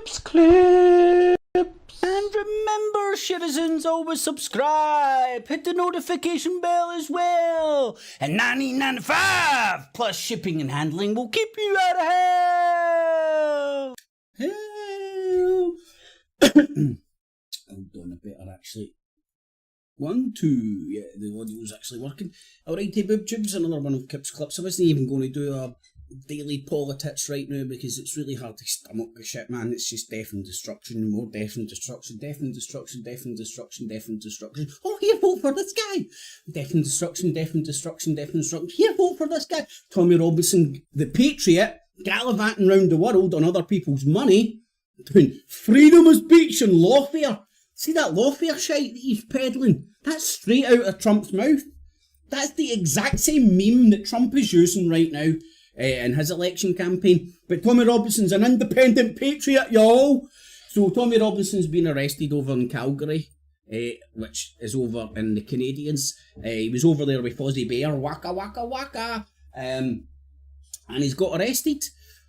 Cips clips. And remember, citizens, always subscribe. Hit the notification bell as well. And $19.95 plus shipping and handling will keep you out of hell. Hell. I'm doing a better actually. 1, 2, yeah, the audio's actually working. Alright, boob tubes, another one of Kip's clips. I wasn't even going to do a daily PoliTITS right now because it's really hard to stomach the shit, man. It's just death and destruction, more death and destruction, death and destruction, death and destruction, death and destruction. Oh, here, vote for this guy! Death and destruction, death and destruction, death and destruction. Here, vote for this guy! Tommy Robinson, the patriot, gallivanting round the world on other people's money, doing freedom of speech and lawfare. See that lawfare shite that he's peddling? That's straight out of Trump's mouth. That's the exact same meme that Trump is using right now in his election campaign. But Tommy Robinson's an independent patriot, y'all. So Tommy Robinson's been arrested over in Calgary, which is over in the Canadians. He was over there with Fozzie Bear, waka waka waka, and he's got arrested.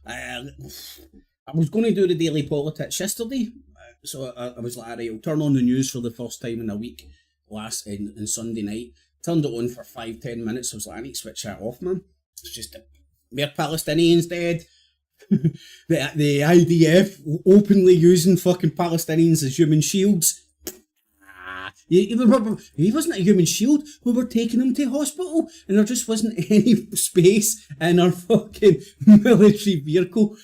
I was going to do the daily PoliTITS yesterday. So I was like, alright, I'll turn on the news for the first time in a week in Sunday night. Turned it on for 5-10 minutes. I was like, I need to switch that off, man. It's just more Palestinians dead. the IDF openly using fucking Palestinians as human shields. He wasn't a human shield. We were taking him to hospital and there just wasn't any space in our fucking military vehicle.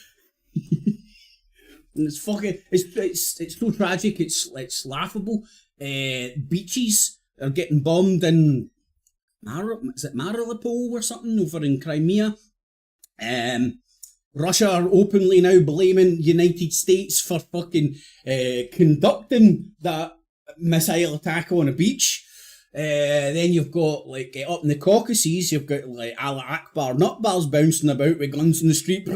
And it's fucking, it's so tragic, it's laughable. Beaches are getting bombed in Mariupol or something over in Crimea. Russia are openly now blaming United States for fucking conducting that missile attack on a beach. Then you've got, like, up in the Caucasus, you've got, like, Allah Akbar nutballs bouncing about with guns in the street,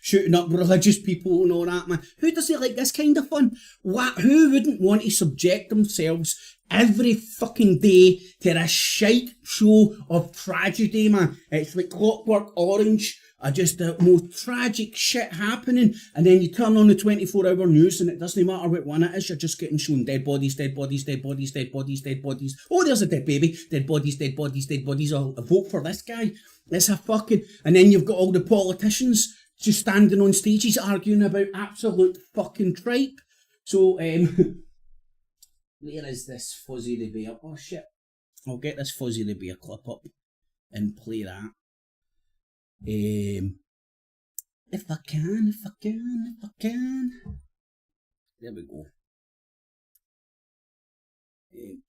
shooting up religious people and all that, man. Who doesn't like this kind of fun? Who wouldn't want to subject themselves every fucking day to this shite show of tragedy, man? It's like Clockwork Orange. Just the most tragic shit happening, and then you turn on the 24-hour news and it doesn't matter what one it is, you're just getting shown dead bodies, dead bodies, dead bodies, dead bodies, dead bodies. Oh, there's a dead baby, dead bodies, dead bodies, dead bodies. I'll vote for this guy. It's a fucking... And then you've got all the politicians just standing on stages arguing about absolute fucking tripe. So, where is this Fuzzy the Bear? Oh shit. I'll get this Fuzzy the Bear clip up and play that. If I can. There we go.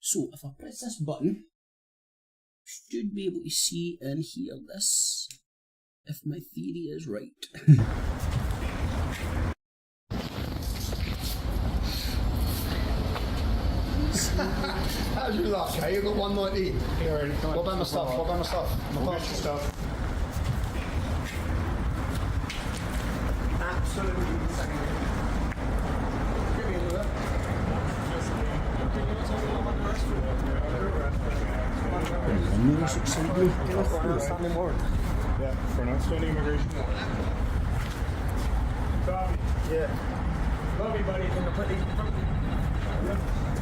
So if I press this button, should be able to see and hear this, if my theory is right. How's your luck? Hey, you got 190. What about my stuff? My passport stuff. Absolutely insane. Give me a look. Outstanding warrant. Yeah, for an outstanding immigration warrant. Yeah. Love you, buddy. Can I put these in front of you?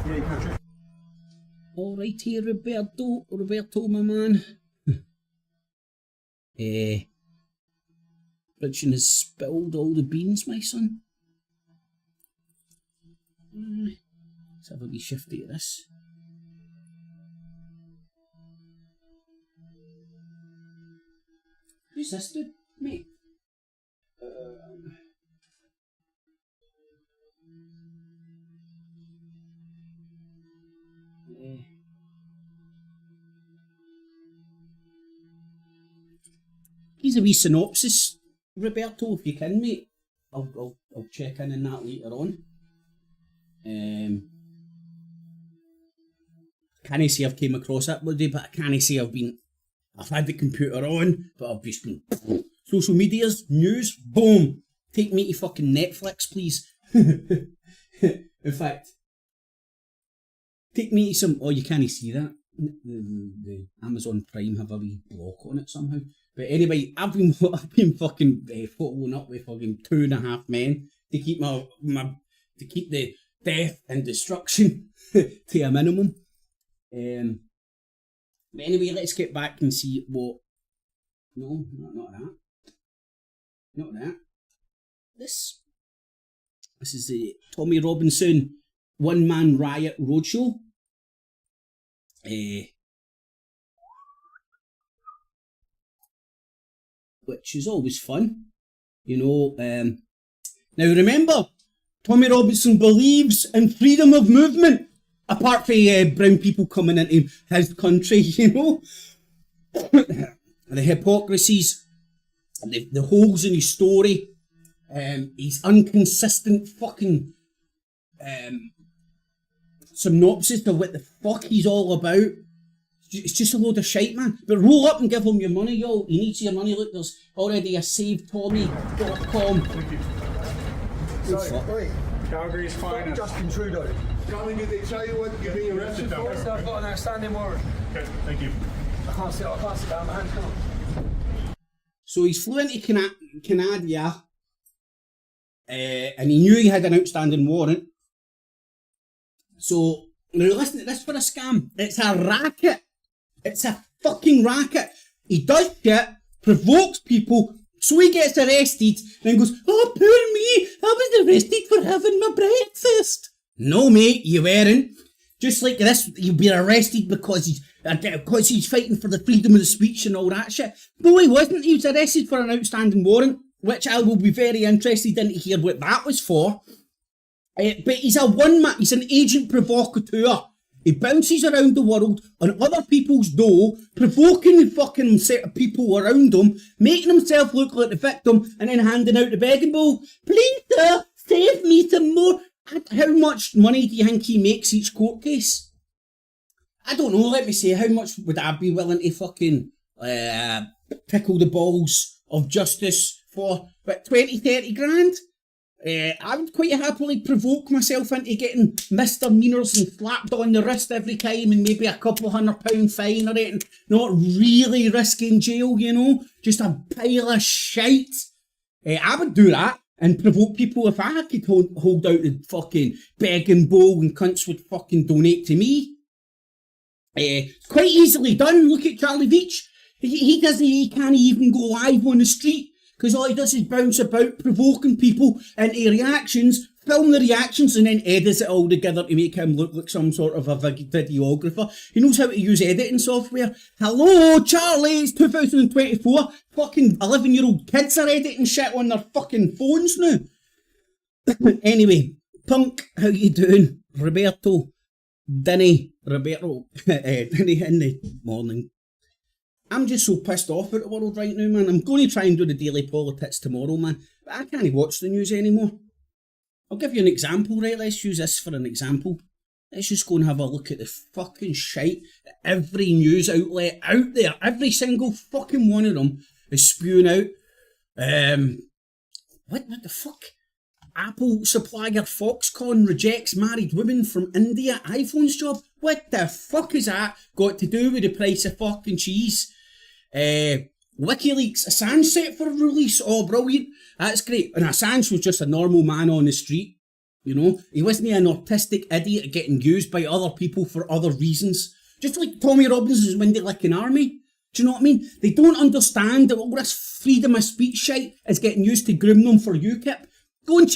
Yeah, you can. Alright here, Roberto, my man. Richard has spilled all the beans, my son. Let's have a wee shifty of this. Who's this dude, mate? Here's a wee synopsis, Roberto, if you can, mate. I'll check in on that later on. Can't say I've came across that bloody, but I can't say I've had the computer on, but I've just been social medias, news, boom. Take me to fucking Netflix, please. In fact, take me to some. Oh, you can't see that. The Amazon Prime have a wee block on it somehow. But anyway, I've been fucking following up with fucking 2.5 Men to keep to keep the death and destruction to a minimum. But anyway, let's get back and see what. No, not that. Not that. This is the Tommy Robinson one-man riot roadshow. Which is always fun, you know. Now remember, Tommy Robinson believes in freedom of movement, apart from brown people coming into his country, you know. The hypocrisies, the holes in his story, his inconsistent fucking synopsis of what the fuck he's all about. It's just a load of shite, man. But roll up and give him your money, yo. He needs your money. Look, there's already a SaveTommy.com. Thank you. Sorry, Calgary's finest. Justin Trudeau. Coming, did they tell you what you're being arrested for? Yes, I've got an outstanding warrant. Okay, thank you. I can't sit down, my hands come on. So he's flew into Canada, and he knew he had an outstanding warrant. So, now listen to this for a scam. It's a racket. It's a fucking racket. He does shit, provokes people, so he gets arrested, and then goes, oh, poor me, I was arrested for having my breakfast. No, mate, you weren't. Just like this, you'll be arrested because he's fighting for the freedom of the speech and all that shit. No, he wasn't. He was arrested for an outstanding warrant, which I will be very interested in to hear what that was for. But he's a one-man, he's an agent provocateur. He bounces around the world on other people's dough, provoking the fucking set of people around him, making himself look like the victim, and then handing out the begging bowl. Please, sir, save me some more. How much money do you think he makes each court case? I don't know, let me say, how much would I be willing to fucking tickle the balls of justice for? About 20, 30 grand? I would quite happily provoke myself into getting misdemeanours and slapped on the wrist every time and maybe a couple £100 fine or anything. Not really risking jail, you know? Just a pile of shite. I would do that and provoke people if I could hold out the fucking begging bowl and cunts would fucking donate to me. It's quite easily done. Look at Charlie Veitch. He can't even go live on the street. Because all he does is bounce about, provoking people into reactions, film the reactions, and then edits it all together to make him look like some sort of a videographer. He knows how to use editing software. Hello, Charlie, it's 2024. Fucking 11-year-old kids are editing shit on their fucking phones now. Anyway, Punk, how you doing? Roberto, Dinny in the morning. I'm just so pissed off at the world right now, man. I'm going to try and do the Daily PoliTITS tomorrow, man. But I can't watch the news anymore. I'll give you an example, right? Let's use this for an example. Let's just go and have a look at the fucking shite that every news outlet out there, every single fucking one of them, is spewing out. What the fuck? Apple supplier Foxconn rejects married women from India iPhones job. What the fuck is that got to do with the price of fucking cheese? WikiLeaks, Assange set for release. Oh, brilliant. That's great. And Assange was just a normal man on the street. You know, he wasn't an autistic idiot getting used by other people for other reasons. Just like Tommy Robinson's Windy Licking Army. Do you know what I mean? They don't understand that all this freedom of speech shite is getting used to groom them for UKIP. Go and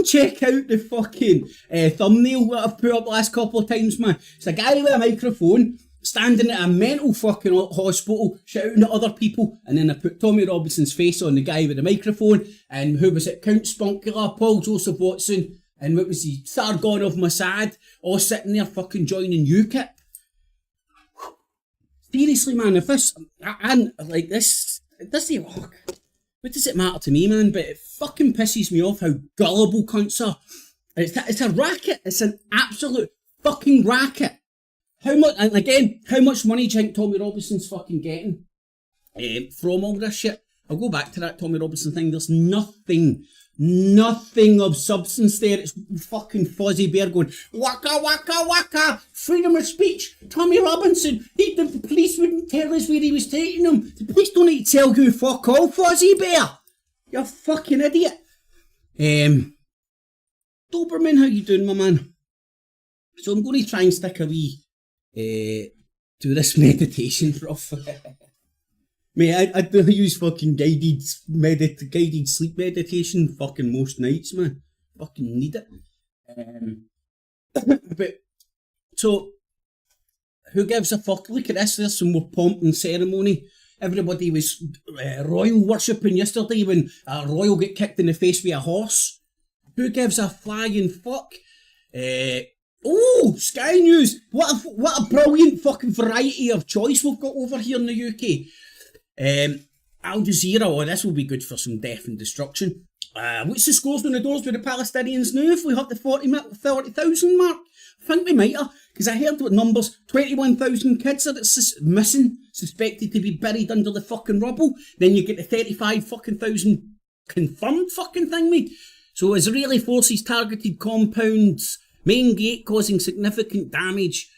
check out the fucking thumbnail that I've put up the last couple of times, man. It's a guy with a microphone standing at a mental fucking hospital shouting at other people, and then I put Tommy Robinson's face on the guy with the microphone, and who was it? Count Spunkula, Paul Joseph Watson, and what was he? Sargon of Mossad, all sitting there fucking joining UKIP. Seriously, man, if this, and like this, it doesn't work. What does it matter to me, man? But it fucking pisses me off how gullible cunts are. It's a racket. It's an absolute fucking racket. How much? And again, how much money do you think Tommy Robinson's fucking getting from all this shit? I'll go back to that Tommy Robinson thing. There's nothing of substance there. It's fucking Fozzie Bear going waka waka waka. Freedom of speech. Tommy Robinson. The police wouldn't tell us where he was taking him. The police don't need to tell you fuck all, Fozzie Bear. You fucking idiot. Doberman, how you doing, my man? So I'm going to try and stick a wee do this meditation stuff. Mate, I do use fucking guided sleep meditation fucking most nights, man. Fucking need it. But so, who gives a fuck? Look at this. There's some more pomp and ceremony. Everybody was royal worshipping yesterday when a royal got kicked in the face with a horse. Who gives a flying fuck? Oh, Sky News! What a brilliant fucking variety of choice we've got over here in the UK. Al Jazeera, oh, this will be good for some death and destruction. What's the scores on the doors with the Palestinians now? If we hit the 40,000 mark? I think we might have, because I heard what numbers, 21,000 kids are missing, suspected to be buried under the fucking rubble. Then you get the 35 fucking thousand confirmed fucking thing, mate. So Israeli forces targeted compounds, main gate causing significant damage.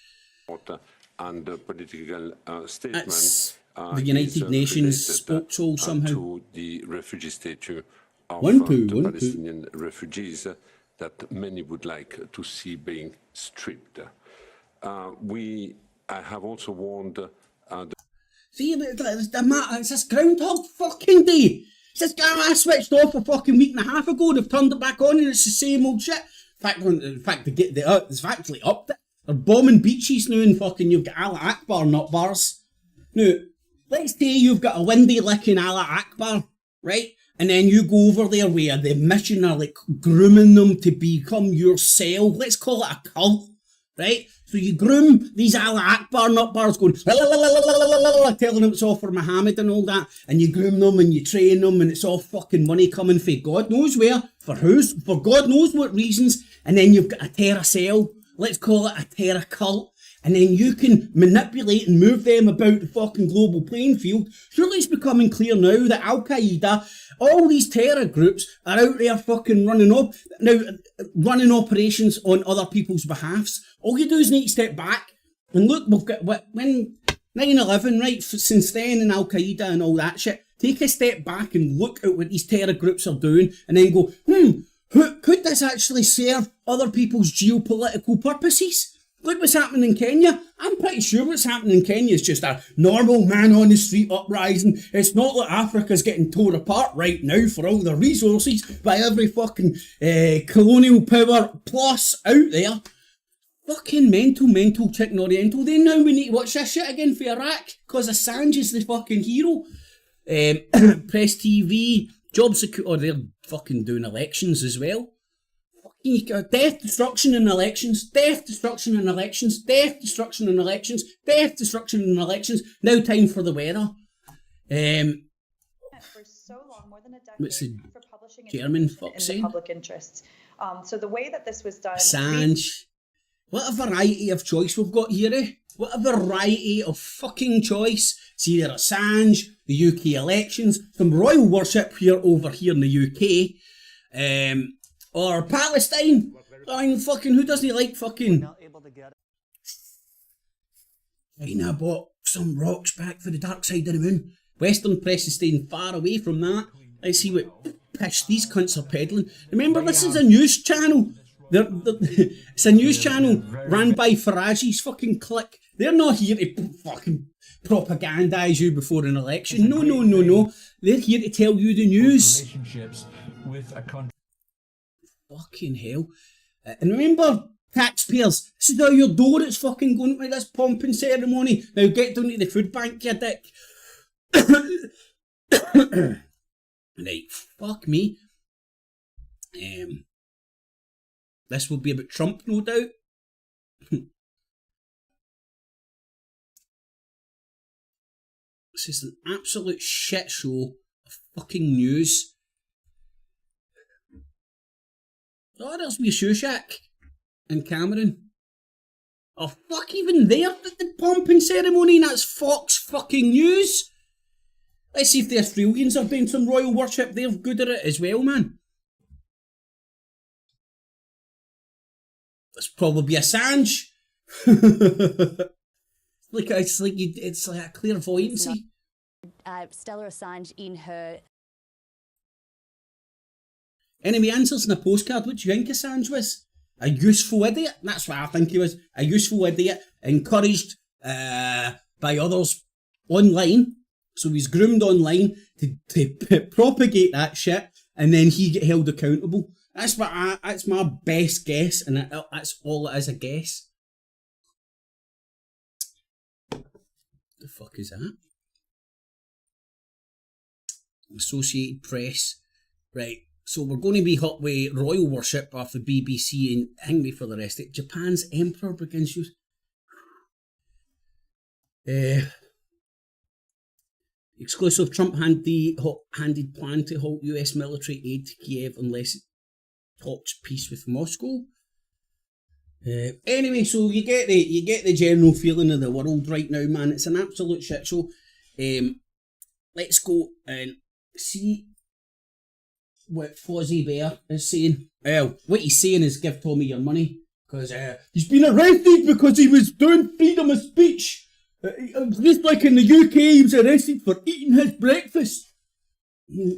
And political statements. The United Nations spoke to somehow. To the refugee statue of Palestinian refugees that many would like to see being stripped. I have also warned. See, it's this Groundhog fucking Day. It's this guy I switched off a fucking week and a half ago. They've turned it back on and it's the same old shit. In fact, it's actually upped it. They're bombing beaches now and fucking you've got Allah Akbar nut bars. Now, let's say you've got a windy licking Allah Akbar, right? And then you go over there where the mission are like grooming them to become your cell. Let's call it a cult, right? So you groom these Allah Akbar nut bars going, telling them it's all for Muhammad and all that. And you groom them and you train them and it's all fucking money coming for God knows where, for who's, for God knows what reasons. And then you've got a terror cell. Let's call it a terror cult. And then you can manipulate and move them about the fucking global playing field. Surely it's becoming clear now that Al-Qaeda, all these terror groups are out there fucking running operations on other people's behalfs. All you do is need to step back and look, we've got, when 9/11, right, since then and Al-Qaeda and all that shit, take a step back and look at what these terror groups are doing and then go, could this actually serve other people's geopolitical purposes? Look what's happening in Kenya. I'm pretty sure what's happening in Kenya is just a normal man on the street uprising. It's not that Africa's getting torn apart right now for all the resources by every fucking colonial power plus out there. Fucking mental chicken oriental. Then now we need to watch this shit again for Iraq because Assange is the fucking hero. Press TV, job security, or they're fucking doing elections as well. Death, destruction and elections, death, destruction and elections, death, destruction and elections, death, destruction and elections. Now time for the weather. For so long, more than a decade, what's the for publishing German fuck saying? Public interests. So the way that this was done... Assange. What a variety of choice we've got here, eh? What a variety of fucking choice. It's either Assange, the UK elections, some royal worship over here in the UK, or Palestine. I mean, fucking, who doesn't like fucking... China bought some rocks back for the dark side of the moon. Western press is staying far away from that. Let's see what pish these cunts are peddling. Remember, this is a news channel. It's a news channel ran by Farage's fucking clique. They're not here to fucking propagandise you before an election. No. They're here to tell you the news. Relationships with a country. Fucking hell. And remember, taxpayers, this is how your door is fucking going with this pomp and ceremony. Now get down to the food bank, you dick. Right, fuck me. This will be about Trump, no doubt. This is an absolute shit show of fucking news. Oh, there's me Sunak and Cameron. Oh, fuck, even there at the pomp and ceremony, and that's Fox fucking News. Let's see if the Australians are doing some royal worship. They're good at it as well, man. It's probably Assange. It's like a clairvoyancy. Stella Assange in her... Anyway, answers in a postcard. What do you think Assange was? A useful idiot? That's what I think he was. A useful idiot, encouraged by others online. So he's groomed online to propagate that shit, and then he get held accountable. That's my best guess, and that's all it is, a guess. The fuck is that? Associated Press. Right, so we're going to be hot with royal worship off the BBC and hang me for the rest of it. Japan's emperor begins use. Exclusive Trump handed plan to halt US military aid to Kiev unless it talks peace with Moscow. Anyway, so you get the general feeling of the world right now, man. It's an absolute shit show. Let's go and see what Fozzie Bear is saying. Well, what he's saying is give Tommy your money, because he's been arrested because he was doing freedom of speech. Just like in the UK, he was arrested for eating his breakfast.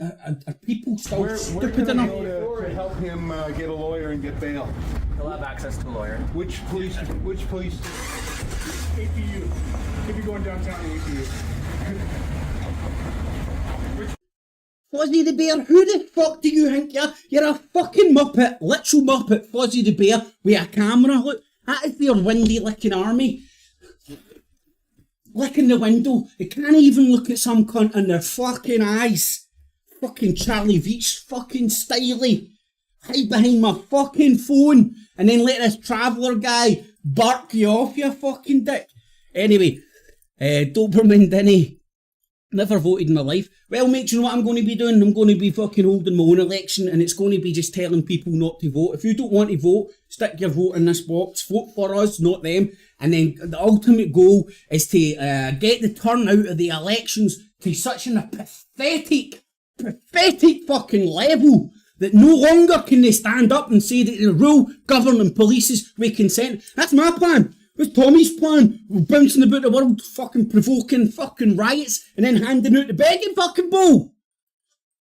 Are people still stupid enough to help him get a lawyer and get bail? He'll have access to a lawyer. Which police? APU. If you're going downtown to APU. Fozzie the Bear, who the fuck do you think you are? You're a fucking muppet, literal muppet, Fozzie the Bear, with a camera. Look, that is their windy licking army. Licking the window. They can't even look at some cunt in their fucking eyes. Fucking Charlie Veach, fucking styly. Hide behind my fucking phone and then let this traveller guy bark you off, you fucking dick. Anyway, Doberman Dinny. Never voted in my life. Well, mate, you know what I'm going to be doing? I'm going to be fucking holding my own election, and it's going to be just telling people not to vote. If you don't want to vote, stick your vote in this box. Vote for us, not them. And then the ultimate goal is to get the turnout of the elections to such a pathetic fucking level that no longer can they stand up and say that the rule, govern and polices with consent. That's my plan. What's Tommy's plan? We're bouncing about the world, fucking provoking fucking riots, and then handing out the begging fucking bowl.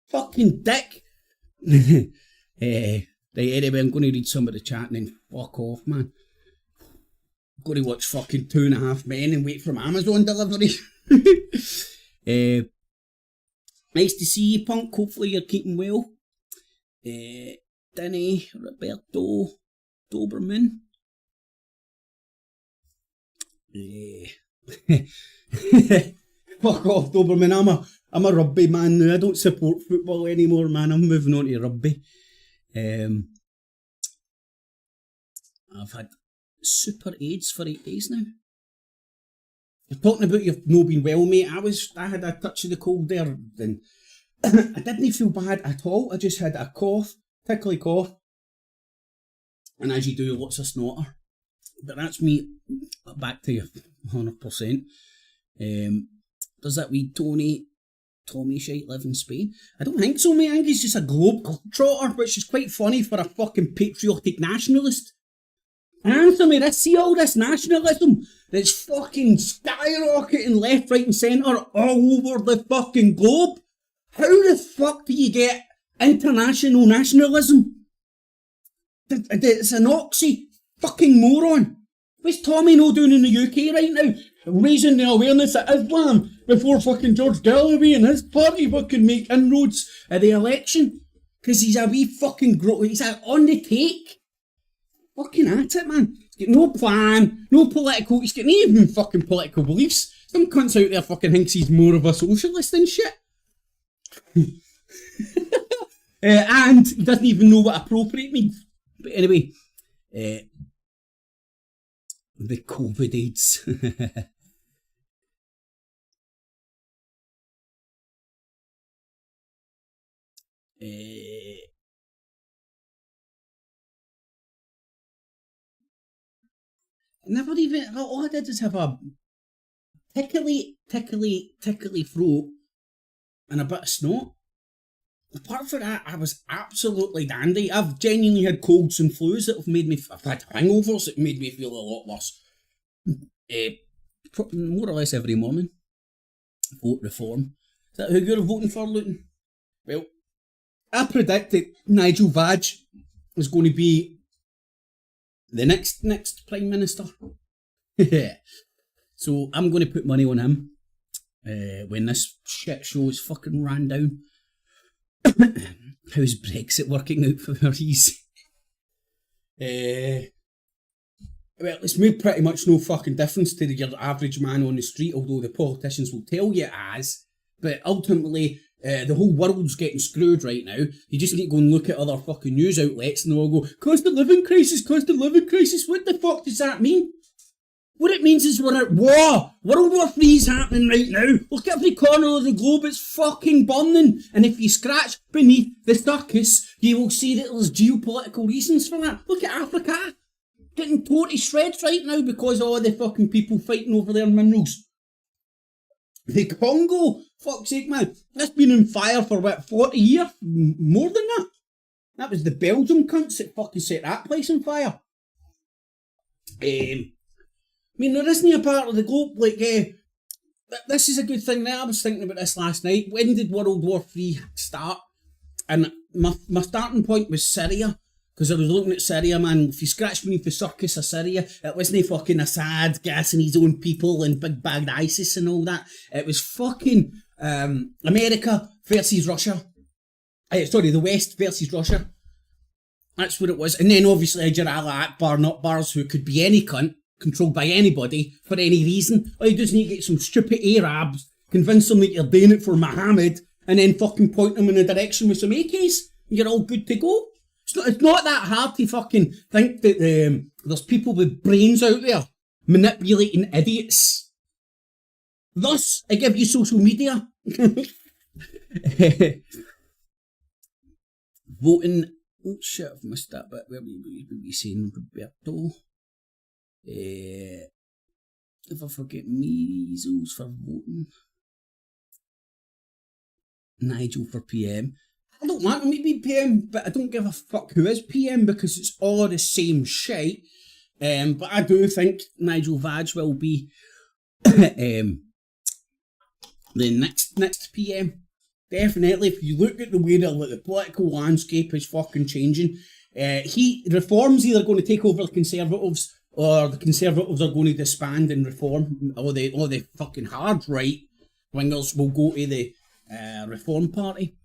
Fucking dick. Right, anyway, I'm going to read some of the chat and then fuck off, man. I'm going to watch fucking 2.5 Men and wait for my Amazon delivery. Nice to see you, Punk. Hopefully you're keeping well. Danny, Roberto, Doberman. Fuck off, Doberman. I'm a rugby man now. I don't support football anymore, man. I'm moving on to rugby. I've had super AIDS for 8 days now. You're talking about you've not been well, mate. I had a touch of the cold there, and I didn't feel bad at all. I just had a cough, tickly cough, and as you do, lots of snotter. But that's me back to you, 100%. Does that wee Tommy shite live in Spain? I don't think so, mate. I think he's just a globetrotter, which is quite funny for a fucking patriotic nationalist. Answer me this, see all this nationalism that's fucking skyrocketing left, right and centre all over the fucking globe? How the fuck do you get international nationalism? It's an oxy fucking moron. What's Tommy no doing in the UK right now? Raising the awareness of Islam before fucking George Galloway and his party fucking make inroads at the election. Because he's a wee fucking he's on the take. Fucking at it, man. He's got no plan, no political, he's got no even fucking political beliefs. Some cunts out there fucking thinks he's more of a socialist and shit. And he doesn't even know what appropriate means. But anyway, the COVID AIDS. Never even, all I did is have a tickly throat and a bit of snot. Apart from that, I was absolutely dandy. I've genuinely had colds and flus that have made me, I've had hangovers that made me feel a lot worse. More or less every morning. Vote reform. Is that who you're voting for, Luton? Well, I predict that Nigel Farage is going to be the next Prime Minister. So I'm going to put money on him when this shit show is fucking ran down. How's Brexit working out for these? Well, it's made pretty much no fucking difference to your average man on the street, although the politicians will tell you it has. But ultimately, the whole world's getting screwed right now. You just need to go and look at other fucking news outlets and they'll all go, cost of living crisis, cost of living crisis. What the fuck does that mean? What it means is we're at war. World War III is happening right now. Look at every corner of the globe, it's fucking burning. And if you scratch beneath the surface, you will see that there's geopolitical reasons for that. Look at Africa. Getting torn to shreds right now because of all the fucking people fighting over their minerals. The Congo, fuck's sake, man, that's been on fire for what, 40 years? More than that. That was the Belgium cunts that fucking set that place on fire. I mean, there isn't a part of the globe, like, this is a good thing now. I was thinking about this last night. When did World War III start? And my starting point was Syria. Because I was looking at Syria, man, if you scratch beneath the surface of Syria, it wasn't fucking Assad gassing his own people and big bagged ISIS and all that. It was fucking America versus Russia. The West versus Russia. That's what it was. And then obviously Jalal Akbar, nutbars, who could be any cunt, controlled by anybody, for any reason. All you do is need to get some stupid Arabs, convince them that you're doing it for Muhammad, and then fucking point them in a direction with some AKs, and you're all good to go. It's not that hard to fucking think that there's people with brains out there manipulating idiots. Thus, I give you social media. Voting. Oh shit, I've missed that bit. Where were we saying, Roberto? If I forget measles for voting. Nigel for PM. I don't want him to be PM, but I don't give a fuck who is PM because it's all the same shite. But I do think Nigel Farage will be the next PM. Definitely, if you look at the way that the political landscape is fucking changing, reform's either going to take over the Conservatives or the Conservatives are going to disband and reform, or the fucking hard right wingers will go to the Reform Party.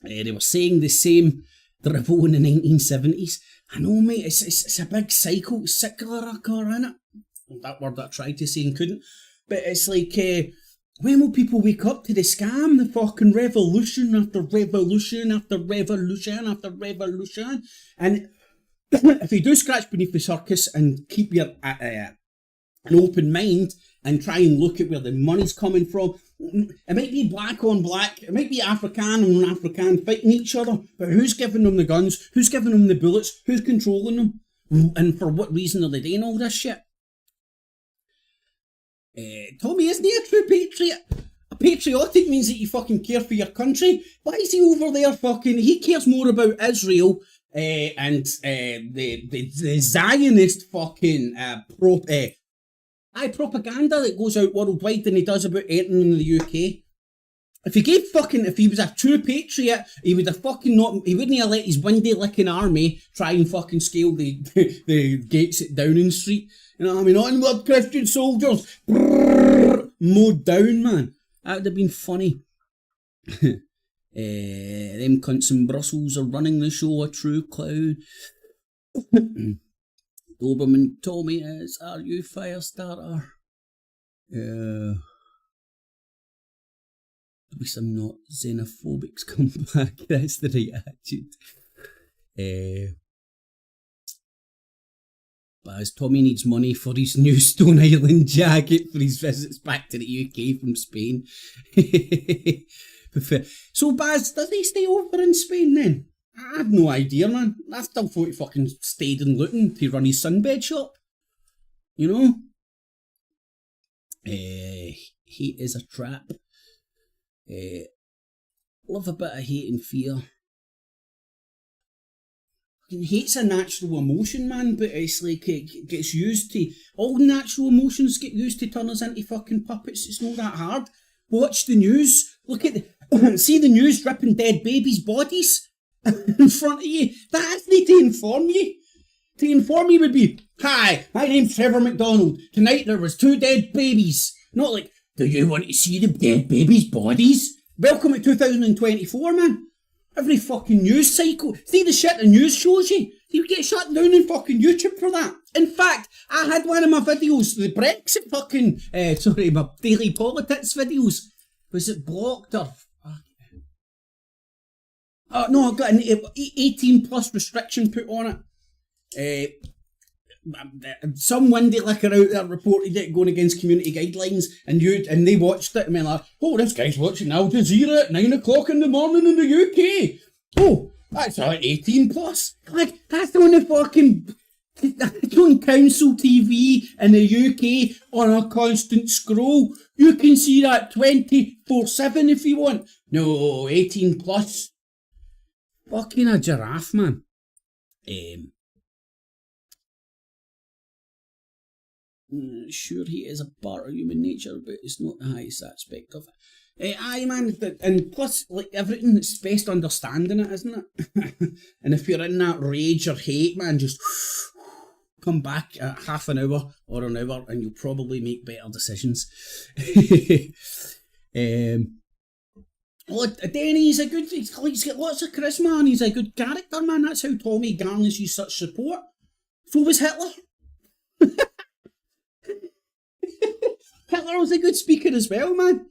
They were saying the same drivel in the 1970s. I know, mate, it's a big cycle, secular, innit? That word I tried to say and couldn't. But it's like, when will people wake up to the scam? The fucking revolution after revolution after revolution after revolution. And if you do scratch beneath the surface and keep your an open mind and try and look at where the money's coming from, it might be black on black, it might be African on African fighting each other, but who's giving them the guns? Who's giving them the bullets? Who's controlling them? And for what reason are they doing all this shit? Tommy, isn't he a true patriot? Patriotic means that you fucking care for your country. Why is he over there fucking... He cares more about Israel and the Zionist fucking propaganda that goes out worldwide than he does about anything in the UK. If he was a true patriot, he would have fucking not... He wouldn't have let his windy licking army try and fucking scale the gates at Downing Street. You know what I mean? Onward, Christian soldiers! Brrr, mowed down, man. That would have been funny. Them cunts in Brussels are running the show, a true clown. Doberman Tommy is, are you Firestarter? At least I'm not xenophobic's come back. That's the right attitude. But as Tommy needs money for his new Stone Island jacket for his visits back to the UK from Spain. So Baz, does he stay over in Spain then? I have no idea, man. I still thought he fucking stayed in Luton to run his sunbed shop. You know? Hate is a trap. Love a bit of hate and fear. Hate's a natural emotion, man, but it's like it gets used to... All natural emotions get used to turn us into fucking puppets. It's not that hard. Watch the news. Look at see the news ripping dead babies' bodies in front of you. That's not to inform you. To inform you would be, hi, my name's Trevor McDonald. Tonight there was 2 dead babies. Not like, do you want to see the dead babies' bodies? Welcome to 2024, man. Every fucking news cycle. See the shit the news shows you? You get shut down on fucking YouTube for that. In fact, I had one of my videos, the Brexit fucking, my Daily PoliTITS videos. Was it blocked or... Oh, no, I got an 18 plus restriction put on it. Some windy licker out there reported it going against community guidelines, and they watched it and went like, oh, this guy's watching Al Jazeera at 9 o'clock in the morning in the UK. Oh, that's 18 plus. Like, that's on the fucking... That's on council TV in the UK on a constant scroll. You can see that 24/7 if you want. No, 18 plus. Fucking a giraffe, man. Sure, he is a part of human nature, but it's not the highest aspect of it. Aye, man, and plus, like, everything, it's best understanding it, isn't it? And if you're in that rage or hate, man, just come back at half an hour or an hour and you'll probably make better decisions. Denny's a good, he's got lots of charisma and he's a good character, man. That's how Tommy garnishes such support. So was Hitler. Hitler was a good speaker as well, man.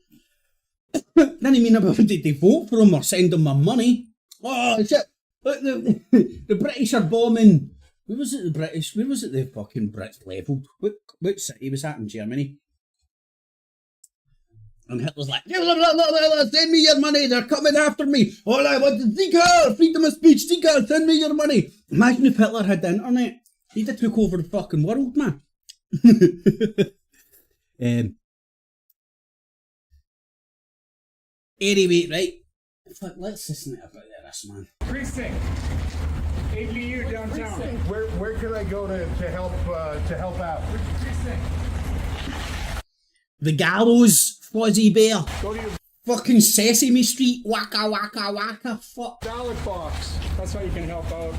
Didn't mean about did they vote for him or send him my money. Oh shit! Look, the British are bombing. Where was it? The British? Where was it? The fucking Brits levelled. Which city was that in Germany? And Hitler's like, send me your money. They're coming after me. All I want is Sieger, freedom of speech. Sieger, send me your money. Imagine if Hitler had the internet. He'd have took over the fucking world, man. Anyway, right. Let's listen about this, man. Precinct. ADU downtown. Where can I go to help out? Precinct. The Gallows, Fuzzy Bear. Go to your Fucking Sesame Street, waka waka waka, fuck. ballot box. That's how you can help out.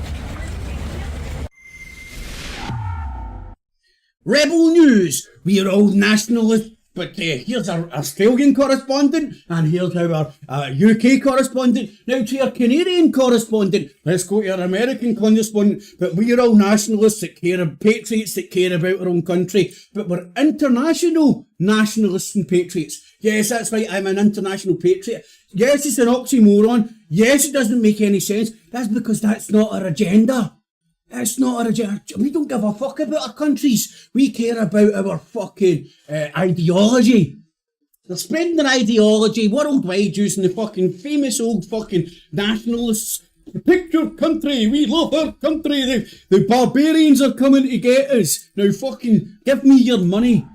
Rebel News, we're all nationalists, but here's our Australian correspondent, and here's our UK correspondent. Now to our Canadian correspondent, let's go to our American correspondent, but we're all nationalists that care, patriots that care about our own country, but we're international nationalists and patriots. Yes, that's right, I'm an international patriot. Yes, it's an oxymoron. Yes, it doesn't make any sense. That's because that's not our agenda. It's not our agenda. We don't give a fuck about our countries. We care about our fucking ideology. They're spreading their ideology worldwide using the fucking famous old fucking nationalists. Pick your country. We love our country. The barbarians are coming to get us. Now fucking give me your money.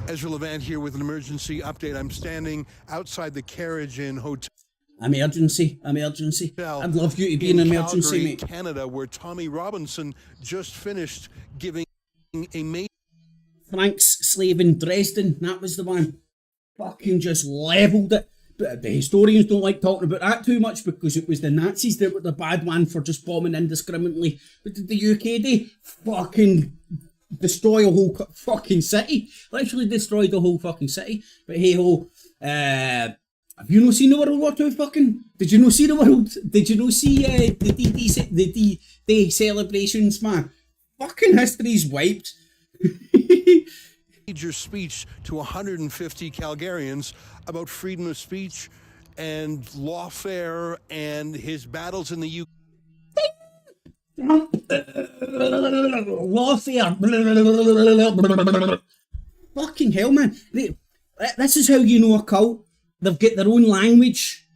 Ezra Levant here with an emergency update. I'm standing outside the Carriage Inn Hotel. Emergency. I'd love you to be an emergency, Calgary, mate. Canada, where Tommy Robinson just finished giving a major... Frank's slave in Dresden, that was the one. Fucking just levelled it. But the historians don't like talking about that too much because it was the Nazis that were the bad one for just bombing indiscriminately. What did the UK do? Fucking destroy a whole fucking city. Literally destroyed the whole fucking city. But hey ho, have you not seen the World War II fucking? Did you not see the world? Did you not see the D-Day celebrations, man? Fucking history's wiped. major speech to 150 Calgarians about freedom of speech and lawfare and his battles in the UK. Lawfare. Fucking hell, man. This is how you know a cult. They've got their own language.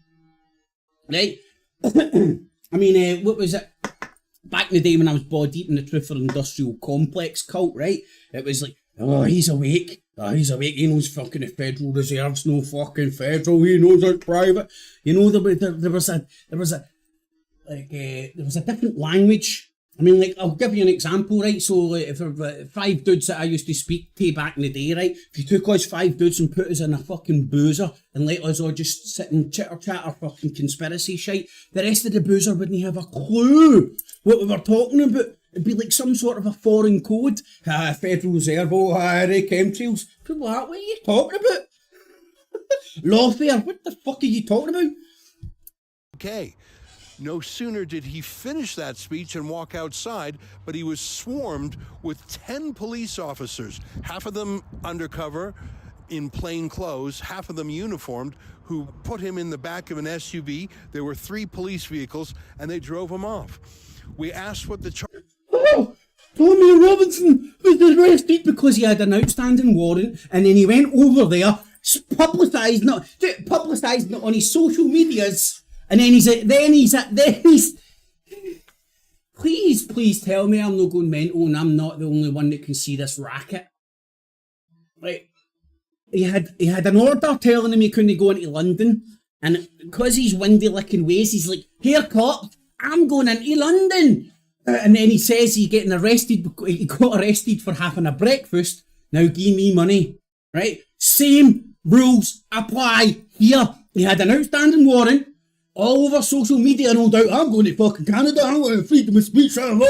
Right? I mean, what was it? Back in the day when I was ball deep in the Truth for Industrial Complex cult, right? It was like, oh, he's awake. Oh, he's awake. He knows fucking the Federal Reserve's no fucking federal. He knows it's private. You know, there was a different language I mean, like, I'll give you an example, right? So, like, if there were 5 dudes that I used to speak to back in the day, right? If you took us 5 dudes and put us in a fucking boozer and let us all just sit and chitter-chatter fucking conspiracy shite, the rest of the boozer wouldn't have a clue what we were talking about. It'd be like some sort of a foreign code. Federal Reserve, the chemtrails. People are like, what are you talking about? Lawfare, what the fuck are you talking about? Okay. No sooner did he finish that speech and walk outside, but he was swarmed with 10 police officers, half of them undercover in plain clothes, half of them uniformed, who put him in the back of an SUV. There were 3 police vehicles, and they drove him off. We asked what the charge... Oh, Tommy Robinson was arrested because he had an outstanding warrant, and then he went over there, publicising it on his social medias. And then he's please tell me I'm not going mental and I'm not the only one that can see this racket. Right. He had an order telling him he couldn't go into London, and because he's windy licking ways, he's like, "Here, cop, I'm going into London." And then he says he's getting arrested. He got arrested for having a breakfast. Now give me money. Right? Same rules apply here. He had an outstanding warrant. All over social media, no doubt. I'm going to fucking Canada. I'm going to freedom of speech. And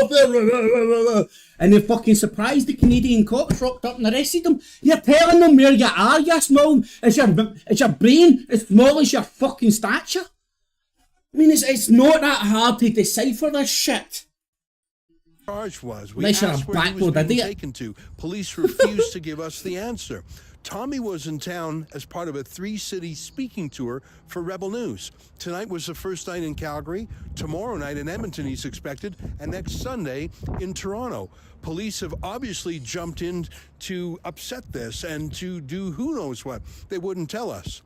they fucking surprised the Canadian cops, rocked up and arrested him. You're telling them where you are, you small. Is your brain as small as your fucking stature? I mean, it's not that hard to decipher this shit. Charge was. We asked where he was being taken to. Police refused to give us the answer. Tommy was in town as part of a 3-city speaking tour for Rebel News. Tonight was the first night in Calgary. Tomorrow night in Edmonton he's expected, and next Sunday in Toronto. Police have obviously jumped in to upset this and to do who knows what. They wouldn't tell us.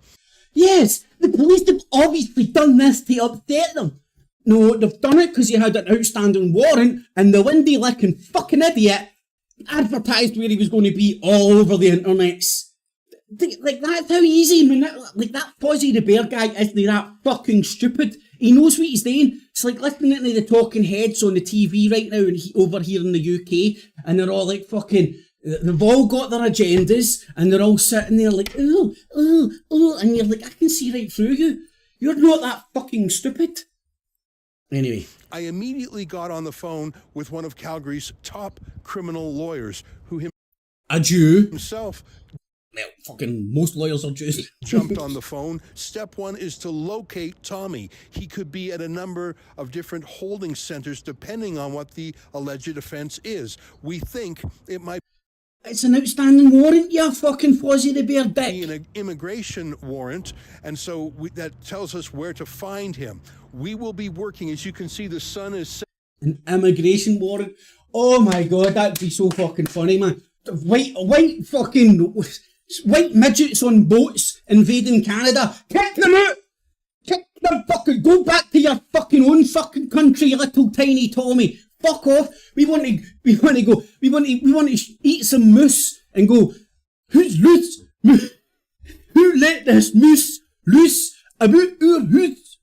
Yes, the police have obviously done this to upset them. No, they've done it because he had an outstanding warrant, and the windy licking fucking idiot advertised where he was going to be all over the internet. Like, that's how easy, man. That Fozzie the Bear guy isn't that fucking stupid. He knows what he's doing. It's like listening to the talking heads on the TV right now and over here in the UK, and they're all like fucking, they've all got their agendas, and they're all sitting there like, oh, and you're like, I can see right through you. You're not that fucking stupid. Anyway. I immediately got on the phone with one of Calgary's top criminal lawyers, who himself... Well, fucking most lawyers are Jews. Jumped on the phone. Step 1 is to locate Tommy. He could be at a number of different holding centers depending on what the alleged offense is. We think it might... It's an outstanding warrant, you fucking Fozzie the Bear dick. ...be an immigration warrant, and so that tells us where to find him. We will be working, as you can see, the sun is... An immigration warrant? Oh my god, that'd be so fucking funny, man. White midgets on boats invading Canada. Kick them out! Kick them fucking... Go back to your fucking own fucking country, little tiny Tommy. Fuck off. We want to eat some moose and go, who's loose? Who let this moose loose about our house?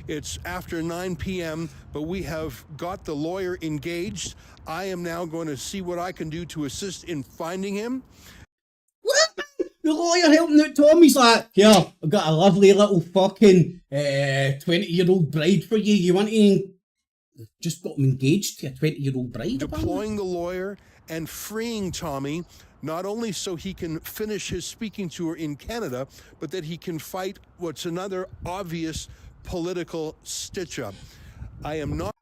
It's after 9 p.m., but we have got the lawyer engaged. I am now going to see what I can do to assist in finding him. What? The lawyer helping out Tommy's like, here, I've got a lovely little fucking 20-year-old bride for you. You want to... Just got him engaged to a 20-year-old bride. Deploying the lawyer and freeing Tommy, not only so he can finish his speaking tour in Canada, but that he can fight what's another obvious political stitch-up. I am not...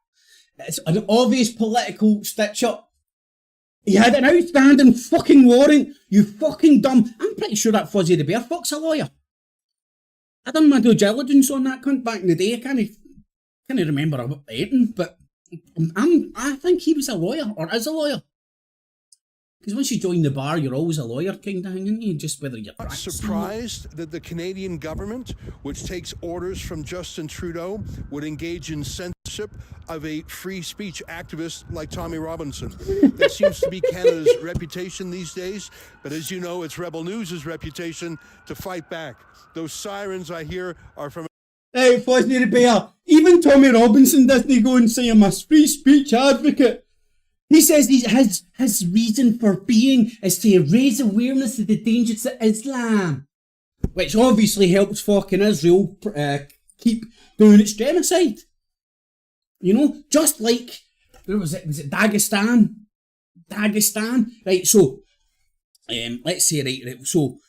It's an obvious political stitch-up. He had an outstanding fucking warrant, you fucking dumb... I'm pretty sure that Fozzie the Bear fuck's a lawyer. I done my due diligence on that cunt back in the day. I can't remember anything, but I think he was a lawyer, or is a lawyer. Because once you join the bar, you're always a lawyer kind of thing, aren't you? Just whether you're practicing. Surprised that the Canadian government, which takes orders from Justin Trudeau, would engage in censorship of a free speech activist like Tommy Robinson. That seems to be Canada's reputation these days, but as you know, it's Rebel News' reputation to fight back. Those sirens I hear are from Right, Fosney the Bear. Even Tommy Robinson doesn't go and say I'm a free speech advocate. He says his reason for being is to raise awareness of the dangers of Islam. Which obviously helps fucking Israel keep doing its genocide. You know, just like, where was it Dagestan? Right, so, let's say, right, so,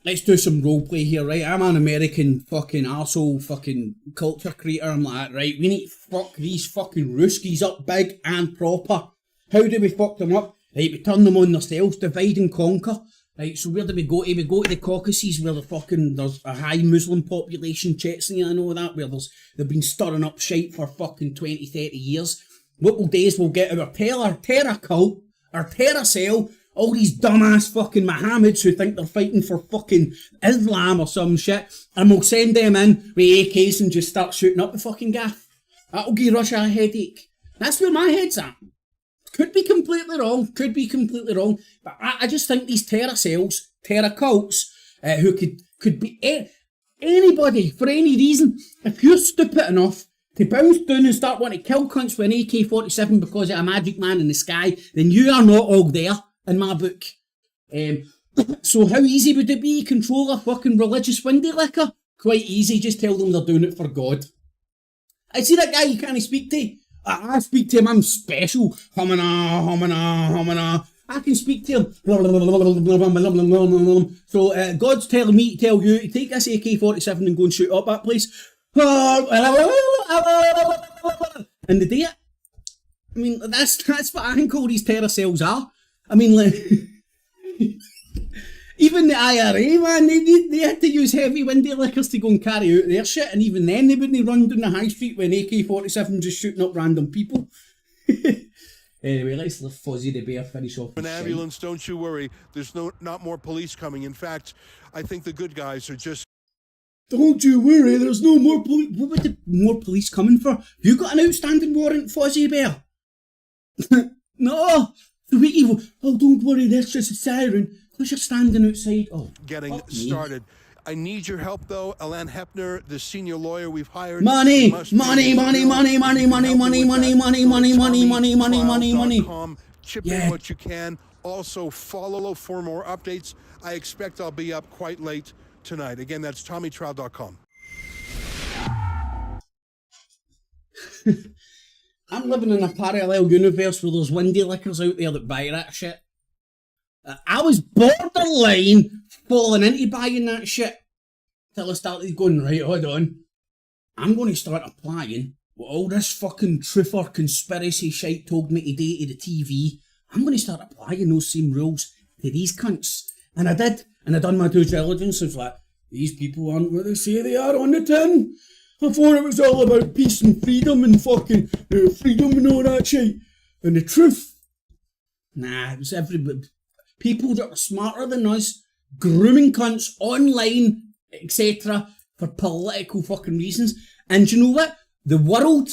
let's do some roleplay here, right? I'm an American fucking arsehole fucking culture creator. I'm like, right, we need to fuck these fucking Ruskies up big and proper. How do we fuck them up? Right, we turn them on themselves, divide and conquer. Right, so where do we go to? We go to the Caucasus where there's a high Muslim population, Chechnya and all that, where they've been stirring up shite for fucking 20, 30 years. What we'll do is we'll get our terror cult, our terror cell, all these dumbass fucking Mohammeds who think they're fighting for fucking Islam or some shit, and we'll send them in with AKs and just start shooting up the fucking gaff. That'll give Russia a headache. That's where my head's at. Could be completely wrong, but I just think these terror cells, terror cults, who could be anybody for any reason, if you're stupid enough to bounce down and start wanting to kill cunts with an AK-47 because of a magic man in the sky, then you are not all there. In my book. So how easy would it be to control a fucking religious windy liquor? Quite easy, just tell them they're doing it for God. I see that guy you can't speak to. I speak to him, I'm special. Homina. I can speak to him. So God's telling me to tell you to take this AK-47 and go and shoot up that place. And they do it. I mean, that's what I think all these terror cells are. I mean, like, even the IRA, man, they had to use heavy windy liquors to go and carry out their shit, and even then they wouldn't run down the high street with an AK-47 just shooting up random people. Anyway, let's let Fuzzy the Bear finish off. An ambulance, don't you worry. There's not more police coming. In fact, I think the good guys are just... Don't you worry, there's no more police. What would the more police coming for? Have you got an outstanding warrant, Fuzzy Bear? No! The evil. Oh, don't worry, that's just a siren. Because you're standing outside. Oh, getting started. I need your help, though. Alan Hepner, the senior lawyer we've hired. Money. Chip in what you can. Also, follow for more updates. I expect I'll be up quite late tonight. Again, that's TommyTrial.com. I'm living in a parallel universe where there's windy liquors out there that buy that shit. I was borderline falling into buying that shit till I started going, right, hold on. I'm going to start applying what all this fucking truth or conspiracy shite told me today to the TV. I'm going to start applying those same rules to these cunts. And I did. And I done my due diligence. I was like, these people aren't what they say they are on the tin. I thought it was all about peace and freedom and fucking freedom and all that shit. And the truth. Nah, it was everybody. People that are smarter than us, grooming cunts online, etc. for political fucking reasons. And you know what? The world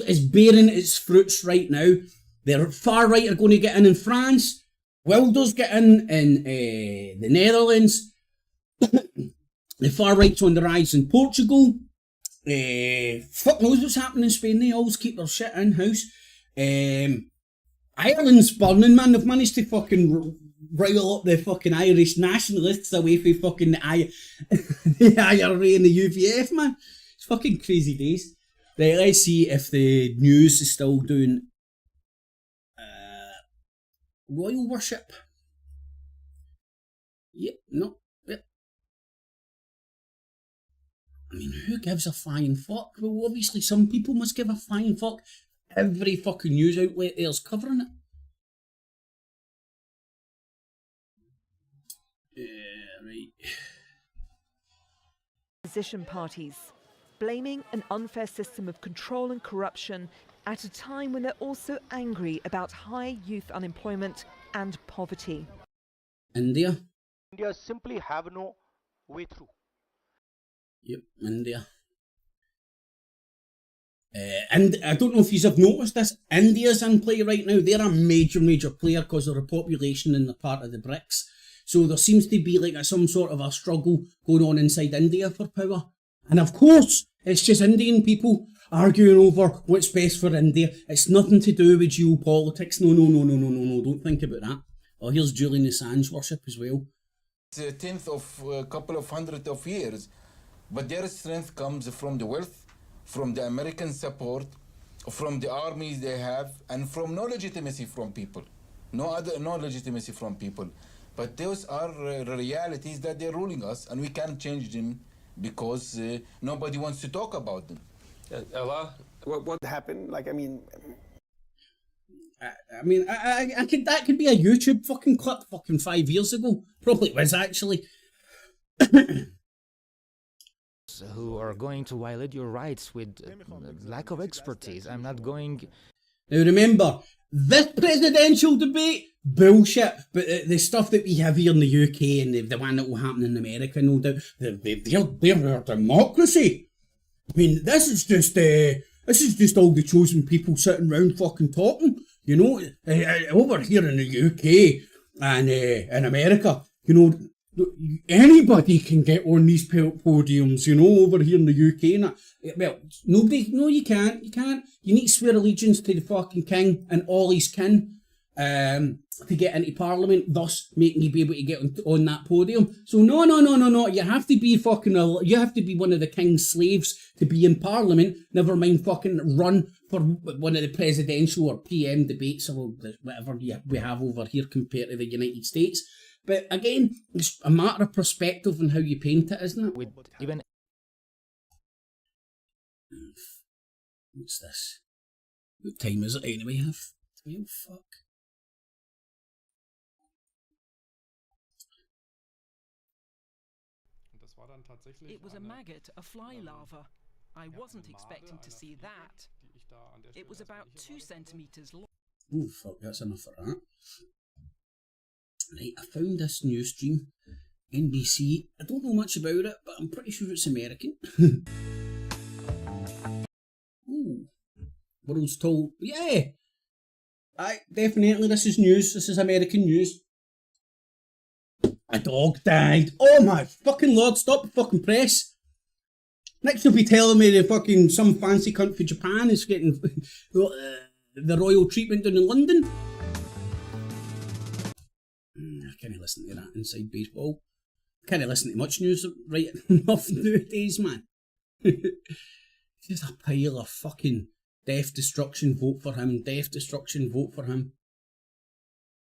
is bearing its fruits right now. The far right are going to get in France. Wilders get in the Netherlands. The far right's on the rise in Portugal. Fuck knows what's happening in Spain. They always keep their shit in-house. Ireland's burning, man. They've managed to fucking rile up the fucking Irish nationalists away from fucking the IRA and the UVF, man. It's fucking crazy days. Right, let's see if the news is still doing royal worship. Yep, no. I mean, who gives a flying fuck? Well, obviously some people must give a flying fuck. Every fucking news outlet there's covering it. Right. Opposition parties, blaming an unfair system of control and corruption at a time when they're also angry about high youth unemployment and poverty. India simply have no way through. Yep, India. And I don't know if you have noticed this, India's in play right now. They're a major player because of their population and they're part of the BRICS. So there seems to be like some sort of a struggle going on inside India for power. And of course, it's just Indian people arguing over what's best for India. It's nothing to do with geopolitics. No, don't think about that. Oh, here's Julian Assange worship as well. It's a tenth of a couple of hundred of years, but their strength comes from the wealth, from the American support, from the armies they have, and from no legitimacy from people. No legitimacy from people. But those are realities that they're ruling us, and we can't change them because nobody wants to talk about them. Allah, what happened? Like, I mean, that could be a YouTube fucking clip fucking 5 years ago. Probably was actually. Who are going to violate your rights with lack of expertise. I'm not going... Now remember, this presidential debate, bullshit, but the stuff that we have here in the UK and the one that will happen in America, no doubt, they're a democracy. I mean, this is just all the chosen people sitting round fucking talking, you know. Over here in the UK and in America, you know, anybody can get on these podiums, you know, over here in the UK. And well, no, you can't. You need to swear allegiance to the fucking king and all his kin to get into Parliament, thus making you be able to get on that podium. So no. You have to be you have to be one of the king's slaves to be in Parliament. Never mind fucking run for one of the presidential or PM debates or whatever we have over here compared to the United States. But again, it's a matter of perspective and how you paint it, isn't it? What's this? What time is it anyway? 12, fuck. It was a maggot, a fly larva. I wasn't expecting to see that. It was about 2 centimeters long. Oh fuck, that's enough for that. Right, I found this news stream, NBC. I don't know much about it, but I'm pretty sure it's American. Ooh, world's told. Yeah, definitely this is news. This is American news. A dog died. Oh my fucking lord! Stop the fucking press. Next you'll be telling me that fucking some fancy cunt for Japan is getting the royal treatment down in London. I can't listen to that inside baseball. I can't listen to much news right enough nowadays, man. Just a pile of fucking death, destruction, vote for him, death, destruction, vote for him.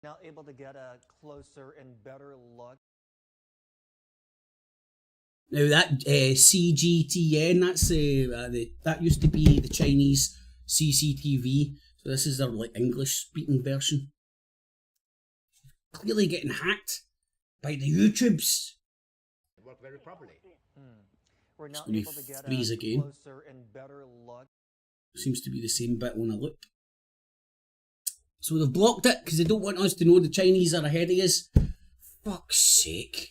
Now able to get a closer and better look. Now that CGTN, that used to be the Chinese CCTV. So this is their like English speaking version. Clearly getting hacked by the YouTubes. Work very properly. We're now able able to get freeze a again. closer and better look. Seems to be the same bit on a loop. So they've blocked it because they don't want us to know the Chinese are ahead of us. Fuck's sake.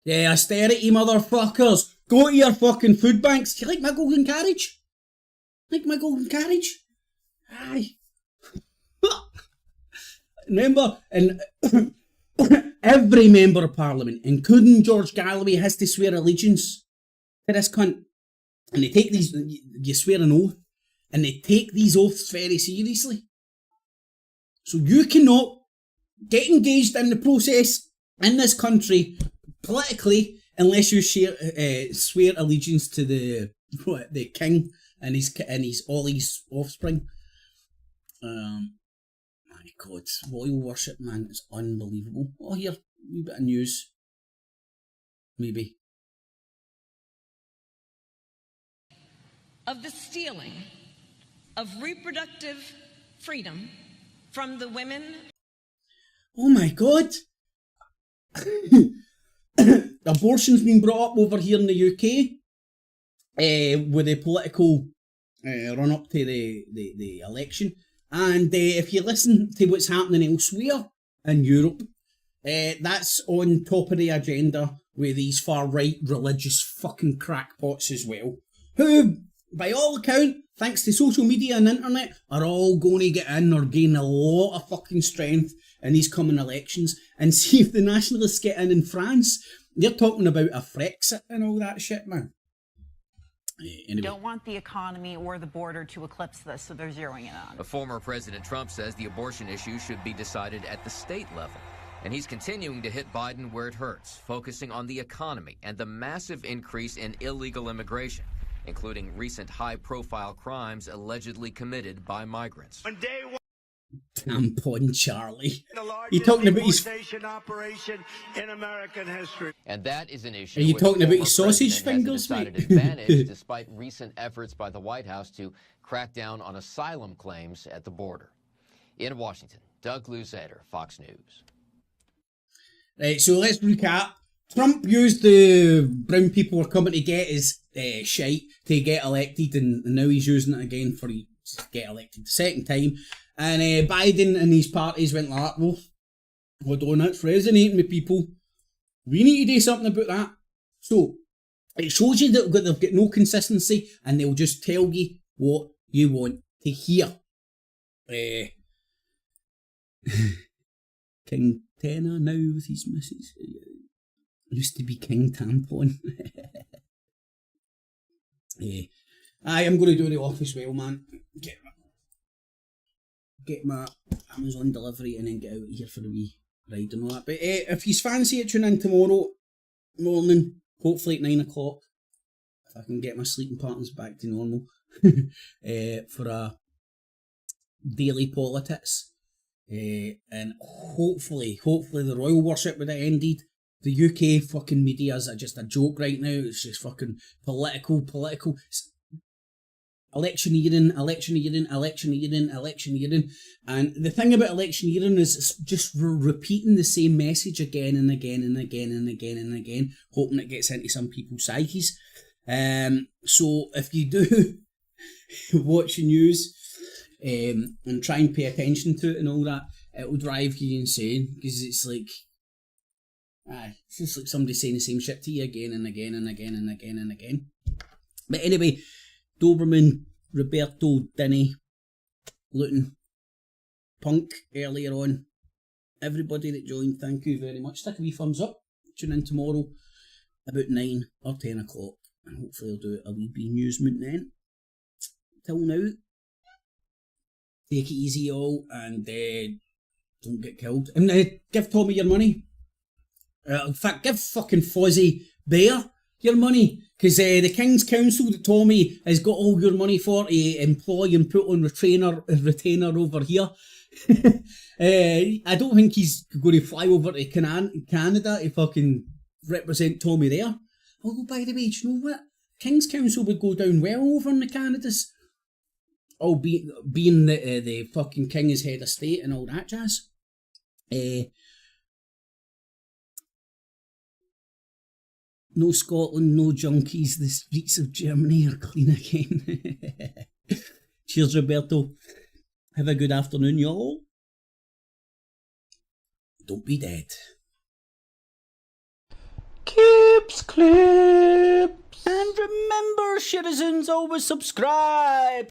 Yeah, austerity, motherfuckers. Go to your fucking food banks. Do you like my golden carriage? Like my golden carriage? Aye. Remember, and every member of Parliament, including George Galloway, has to swear allegiance to this cunt. And they take these, you swear an oath, and they take these oaths very seriously. So you cannot get engaged in the process in this country politically unless you swear allegiance to the king and his all his offspring. My God, royal worship, man, it's unbelievable. Oh, here, a wee bit of news. Maybe. Of the stealing of reproductive freedom from the women. Oh my God. Abortion's been brought up over here in the UK with the political run up to the election. And if you listen to what's happening elsewhere in Europe, that's on top of the agenda with these far-right religious fucking crackpots as well, who, by all account, thanks to social media and internet, are all going to get in or gain a lot of fucking strength in these coming elections and see if the nationalists get in France. They're talking about a Frexit and all that shit, man. Anyway. Don't want the economy or the border to eclipse this, so they're zeroing in on it. Former President Trump says the abortion issue should be decided at the state level. And he's continuing to hit Biden where it hurts, focusing on the economy and the massive increase in illegal immigration, including recent high-profile crimes allegedly committed by migrants. Tampon Charlie. You talking about his operation in American history. And that is an issue. Are you talking about his sausage fingers, mate? Advantage despite recent efforts by the White House to crack down on asylum claims at the border. In Washington, Doug Luzader, Fox News. Right, so let's recap. Trump used the brown people were coming to get his shite to get elected, and now he's using it again for to get elected the second time. And Biden and his parties went like, well, hold on, that's resonating with people. We need to do something about that. So, it shows you that they've got no consistency and they'll just tell you what you want to hear. King Tenor now with his missus. Used to be King Tampon. I'm going to do the office well, man. Get my Amazon delivery and then get out of here for the wee ride and all that. But if you fancy it, tune in tomorrow morning, hopefully at 9 o'clock, if I can get my sleeping patterns back to normal, for a daily PoliTITS. And hopefully the royal worship would have ended. The UK fucking media is just a joke right now. It's just fucking political. Electioneering. And the thing about electioneering is it's just repeating the same message again and again, hoping it gets into some people's psyches. So if you do watch the news and try and pay attention to it and all that, it will drive you insane, because it's like, it's just like somebody saying the same shit to you again and again. But anyway, Doberman, Roberto, Denny, Luton, Punk earlier on. Everybody that joined, thank you very much. Stick a wee thumbs up. Tune in tomorrow about 9 or 10 o'clock. And hopefully I'll do a wee bemusement then. Till now, take it easy all and don't get killed. And give Tommy your money. In fact, give fucking Fozzie Bear your money. Because the King's Council that Tommy has got all your money for to employ and put on retainer over here. I don't think he's going to fly over to Canada to fucking represent Tommy there. Although, by the way, do you know what? King's Council would go down well over in the Canadas. Oh, being the fucking King is head of state and all that jazz. No Scotland, no junkies. The streets of Germany are clean again. Cheers, Roberto. Have a good afternoon, y'all. Don't be dead. Clips. And remember, citizens, always subscribe.